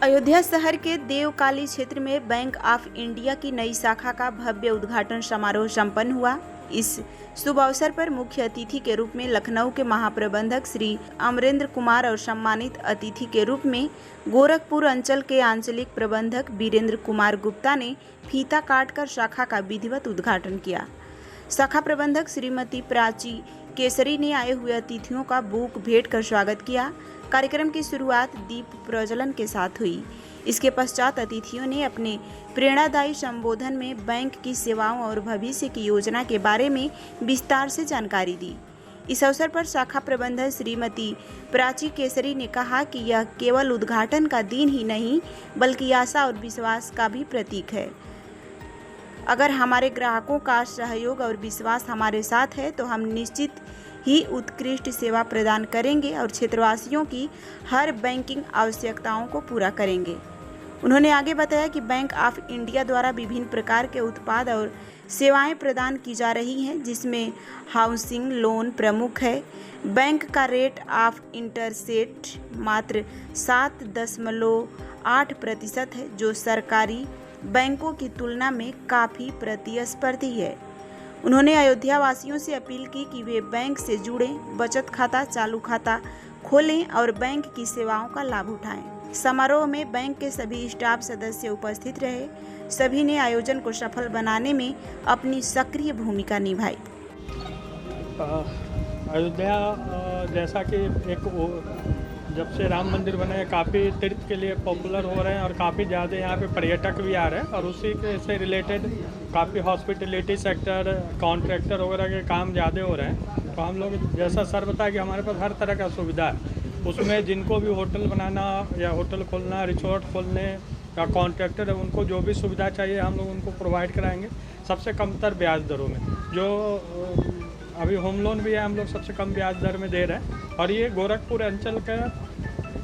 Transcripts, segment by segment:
अयोध्या शहर के देवकाली क्षेत्र में बैंक ऑफ इंडिया की नई शाखा का भव्य उद्घाटन समारोह संपन्न हुआ। इस शुभ अवसर पर मुख्य अतिथि के रूप में लखनऊ के महाप्रबंधक श्री अमरेंद्र कुमार और सम्मानित अतिथि के रूप में गोरखपुर अंचल के आंचलिक प्रबंधक वीरेंद्र कुमार गुप्ता ने फीता काटकर शाखा का विधिवत उद्घाटन किया। शाखा प्रबंधक श्रीमती प्राची केसरी ने आए हुए अतिथियों का बुक भेंट कर स्वागत किया। कार्यक्रम की शुरुआत दीप प्रज्वलन के साथ हुई। इसके पश्चात अतिथियों ने अपने प्रेरणादायी संबोधन में बैंक की सेवाओं और भविष्य की योजना के बारे में विस्तार से जानकारी दी। इस अवसर पर शाखा प्रबंधक श्रीमती प्राची केसरी ने कहा कि यह केवल उद्घाटन का दिन ही नहीं बल्कि आशा और विश्वास का भी प्रतीक है। अगर हमारे ग्राहकों का सहयोग और विश्वास हमारे साथ है तो हम निश्चित ही उत्कृष्ट सेवा प्रदान करेंगे और क्षेत्रवासियों की हर बैंकिंग आवश्यकताओं को पूरा करेंगे। उन्होंने आगे बताया कि बैंक ऑफ इंडिया द्वारा विभिन्न प्रकार के उत्पाद और सेवाएं प्रदान की जा रही हैं, जिसमें हाउसिंग लोन प्रमुख है। बैंक का रेट ऑफ इंटरेस्ट मात्र 7.8% है, जो सरकारी बैंकों की तुलना में काफ़ी प्रतिस्पर्धी है। उन्होंने अयोध्या वासियों से अपील की कि वे बैंक से जुड़े बचत खाता, चालू खाता खोलें और बैंक की सेवाओं का लाभ उठाएं। समारोह में बैंक के सभी स्टाफ सदस्य उपस्थित रहे। सभी ने आयोजन को सफल बनाने में अपनी सक्रिय भूमिका निभाई। अयोध्या जैसा कि जब से राम मंदिर बने हैं काफ़ी तीर्थ के लिए पॉपुलर हो रहे हैं और काफ़ी ज़्यादा यहाँ पे पर्यटक भी आ रहे हैं और उसी के से रिलेटेड काफ़ी हॉस्पिटलिटी सेक्टर, कॉन्ट्रैक्टर वगैरह के काम ज़्यादा हो रहे हैं। तो हम लोग जैसा सर बताया कि हमारे पास हर तरह का सुविधा है, उसमें जिनको भी होटल बनाना या होटल खोलना, रिसोर्ट खोलने या कॉन्ट्रैक्टर है, उनको जो भी सुविधा चाहिए हम लोग उनको प्रोवाइड कराएँगे सबसे कमतर ब्याज दरों में। जो अभी होम लोन भी है हम लोग सबसे कम ब्याज दर में दे रहे हैं। और ये गोरखपुर अंचल का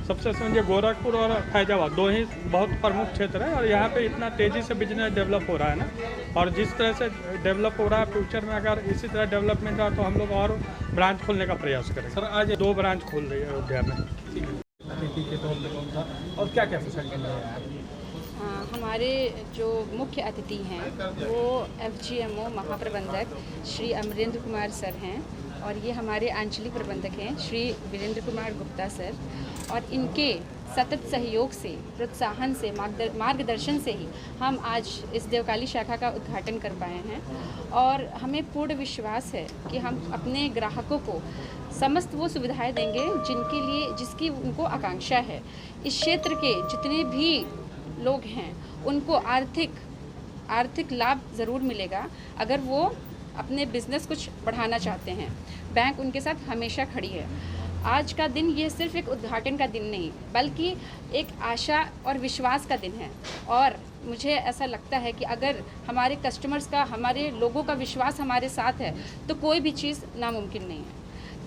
सबसे समझिए गोरखपुर और फैजाबाद दो ही बहुत प्रमुख क्षेत्र है और यहाँ पे इतना तेज़ी से बिजनेस डेवलप हो रहा है ना, और जिस तरह से डेवलप हो रहा है फ्यूचर में अगर इसी तरह डेवलपमेंट रहा तो हम लोग और ब्रांच खोलने का प्रयास करें। सर आज 2 ब्रांच खोल रही है अयोध्या में। अतिथि के तौर पर कौन था और क्या क्या फैसिलिटी मिल रहा है? हमारे जो मुख्य अतिथि हैं वो FGMO महाप्रबंधक श्री अमरेंद्र कुमार सर हैं और ये हमारे आंचलिक प्रबंधक हैं श्री वीरेंद्र कुमार गुप्ता सर, और इनके सतत सहयोग से, प्रोत्साहन से, मार्गदर्शन से ही हम आज इस देवकाली शाखा का उद्घाटन कर पाए हैं। और हमें पूर्ण विश्वास है कि हम अपने ग्राहकों को समस्त वो सुविधाएं देंगे जिसकी उनको आकांक्षा है। इस क्षेत्र के जितने भी लोग हैं उनको आर्थिक लाभ ज़रूर मिलेगा अगर वो अपने बिजनेस कुछ बढ़ाना चाहते हैं। बैंक उनके साथ हमेशा खड़ी है। आज का दिन ये सिर्फ एक उद्घाटन का दिन नहीं बल्कि एक आशा और विश्वास का दिन है। और मुझे ऐसा लगता है कि अगर हमारे कस्टमर्स का, हमारे लोगों का विश्वास हमारे साथ है तो कोई भी चीज़ नामुमकिन नहीं है।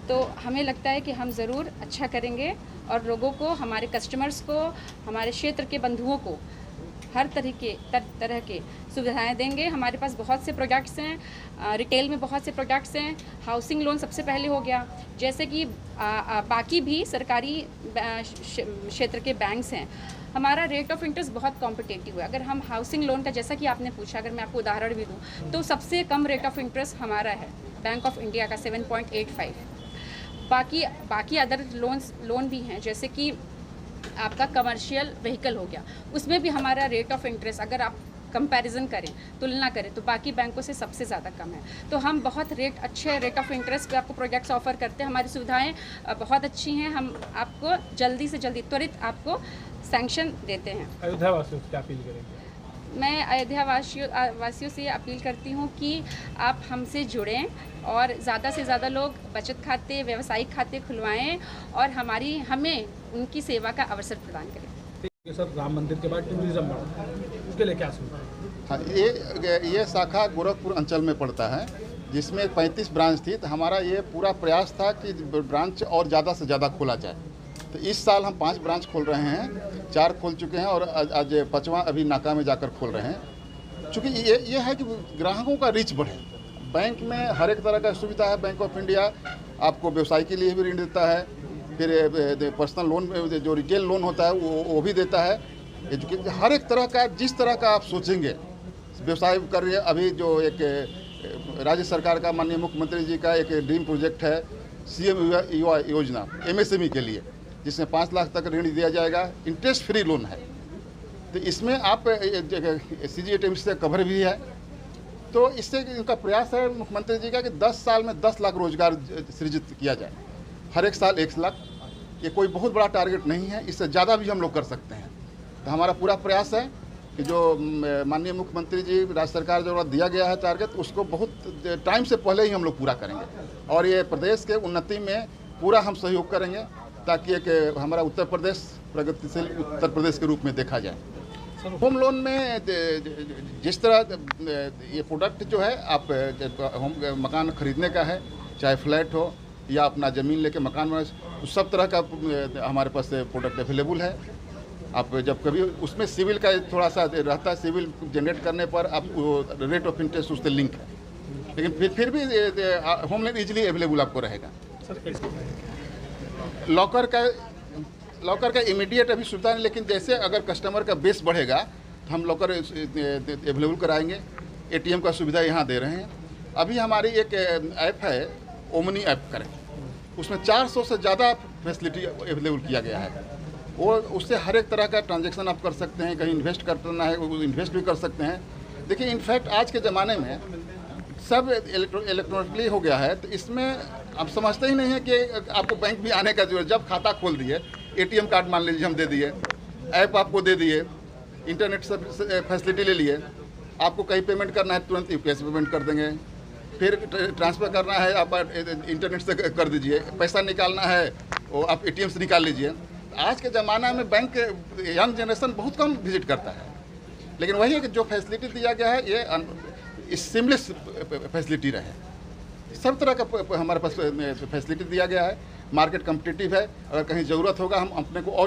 तो हमें लगता है कि हम ज़रूर अच्छा करेंगे और लोगों को, हमारे कस्टमर्स को, हमारे क्षेत्र के बंधुओं को हर तरह के सुविधाएं देंगे। हमारे पास बहुत से प्रोडक्ट्स हैं, रिटेल में बहुत से प्रोडक्ट्स हैं। हाउसिंग लोन सबसे पहले हो गया, जैसे कि बाकी भी सरकारी क्षेत्र के बैंक्स हैं। हमारा रेट ऑफ इंटरेस्ट बहुत कॉम्पिटेटिव है। अगर हम हाउसिंग लोन का, जैसा कि आपने पूछा, अगर मैं आपको उदाहरण भी दूँ तो सबसे कम रेट ऑफ इंटरेस्ट हमारा है बैंक ऑफ इंडिया का 7.85। बाकी अदर लोन भी हैं, जैसे कि आपका कमर्शियल व्हीकल हो गया, उसमें भी हमारा रेट ऑफ इंटरेस्ट अगर आप कंपैरिजन करें, तुलना करें तो बाकी बैंकों से सबसे ज़्यादा कम है। तो हम बहुत अच्छे रेट ऑफ इंटरेस्ट पे आपको प्रोडक्ट्स ऑफर करते हैं। हमारी सुविधाएं बहुत अच्छी हैं। हम आपको जल्दी से जल्दी त्वरित आपको सैंक्शन देते हैं। अयोध्या वासियों से क्या अपील करेंगे? मैं अयोध्या वासियों से अपील करती हूँ कि आप हमसे जुड़ें और ज़्यादा से ज़्यादा लोग बचत खाते, व्यावसायिक खाते खुलवाएं और हमें उनकी सेवा का अवसर प्रदान करें। सर, राम मंदिर के बाद टूरिज्म बढ़ा, उसके लिए क्या सुविधा? हाँ, ये शाखा गोरखपुर अंचल में पड़ता है, जिसमें 35 ब्रांच थी। तो हमारा ये पूरा प्रयास था कि ब्रांच और ज़्यादा से ज़्यादा खोला जाए। तो इस साल हम 5 ब्रांच खोल रहे हैं, 4 खोल चुके हैं और आज 5वां अभी नाका में जाकर खोल रहे हैं। चूँकि ये है कि ग्राहकों का रीच बढ़े। बैंक में हर एक तरह का सुविधा है। बैंक ऑफ इंडिया आपको व्यवसाय के लिए भी ऋण देता है, फिर पर्सनल लोन जो रिटेल लोन होता है वो भी देता है, एजुकेशन, हर एक तरह का, जिस तरह का आप सोचेंगे व्यवसाय कर रही है। अभी जो एक राज्य सरकार का माननीय मुख्यमंत्री जी का एक ड्रीम प्रोजेक्ट है CM युवा योजना MSME के लिए, जिसमें 5 लाख तक ऋण दिया जाएगा, इंटरेस्ट फ्री लोन है। तो इसमें आप CGTMSE से कवर भी है। तो इससे इनका प्रयास है मुख्यमंत्री जी का कि 10 साल में 10 लाख रोजगार सृजित किया जाए, हर एक साल 1 लाख। ये कोई बहुत बड़ा टारगेट नहीं है, इससे ज़्यादा भी हम लोग कर सकते हैं। तो हमारा पूरा प्रयास है कि जो माननीय मुख्यमंत्री जी, राज्य सरकार जो दिया गया है टारगेट, उसको बहुत टाइम से पहले ही हम लोग पूरा करेंगे और ये प्रदेश के उन्नति में पूरा हम सहयोग करेंगे, ताकि एक हमारा उत्तर प्रदेश प्रगतिशील उत्तर प्रदेश के रूप में देखा जाए। होम लोन में जिस तरह ये प्रोडक्ट जो है, आप होम मकान खरीदने का है, चाहे फ्लैट हो या अपना ज़मीन लेके मकान बनाए, तो सब तरह का हमारे पास प्रोडक्ट अवेलेबल है। आप जब कभी उसमें सिविल का थोड़ा सा रहता है, सिविल जनरेट करने पर आप रेट ऑफ इंटरेस्ट उससे लिंक है, लेकिन फिर भी होम लोन ईजिली अवेलेबल आपको रहेगा। लॉकर का इमीडिएट अभी सुविधा नहीं, लेकिन जैसे अगर कस्टमर का बेस बढ़ेगा तो हम लॉकर अवेलेबल कराएंगे। ATM का सुविधा यहाँ दे रहे हैं। अभी हमारी एक ऐप है ओमनी ऐप करें, उसमें 400 से ज़्यादा फैसिलिटी अवेलेबल किया गया है। वो उससे हर एक तरह का ट्रांजैक्शन आप कर सकते हैं, कहीं इन्वेस्ट करना है वो इन्वेस्ट भी कर सकते हैं। देखिए, इनफैक्ट आज के ज़माने में सब इलेक्ट्रॉनिकली हो गया है, तो इसमें आप समझते ही नहीं है कि आपको बैंक भी आने का जरूरत। जब खाता खोल दिए, ATM कार्ड मान लीजिए हम दे दिए, ऐप आपको दे दिए, इंटरनेट से फैसिलिटी ले लिए, आपको कहीं पेमेंट करना है तुरंत UPI से पेमेंट कर देंगे, फिर ट्रांसफ़र करना है आप इंटरनेट से कर दीजिए, पैसा निकालना है वो आप ATM से निकाल लीजिए। आज के ज़माना में बैंक यंग जनरेशन बहुत कम विजिट करता है, लेकिन वही है कि जो फैसिलिटी दिया गया है ये सीमलेस फैसिलिटी रहे। सब तरह का हमारे पास फैसिलिटी दिया गया है। मार्केट कम्पिटिटिव है, अगर कहीं ज़रूरत होगा हम अपने को और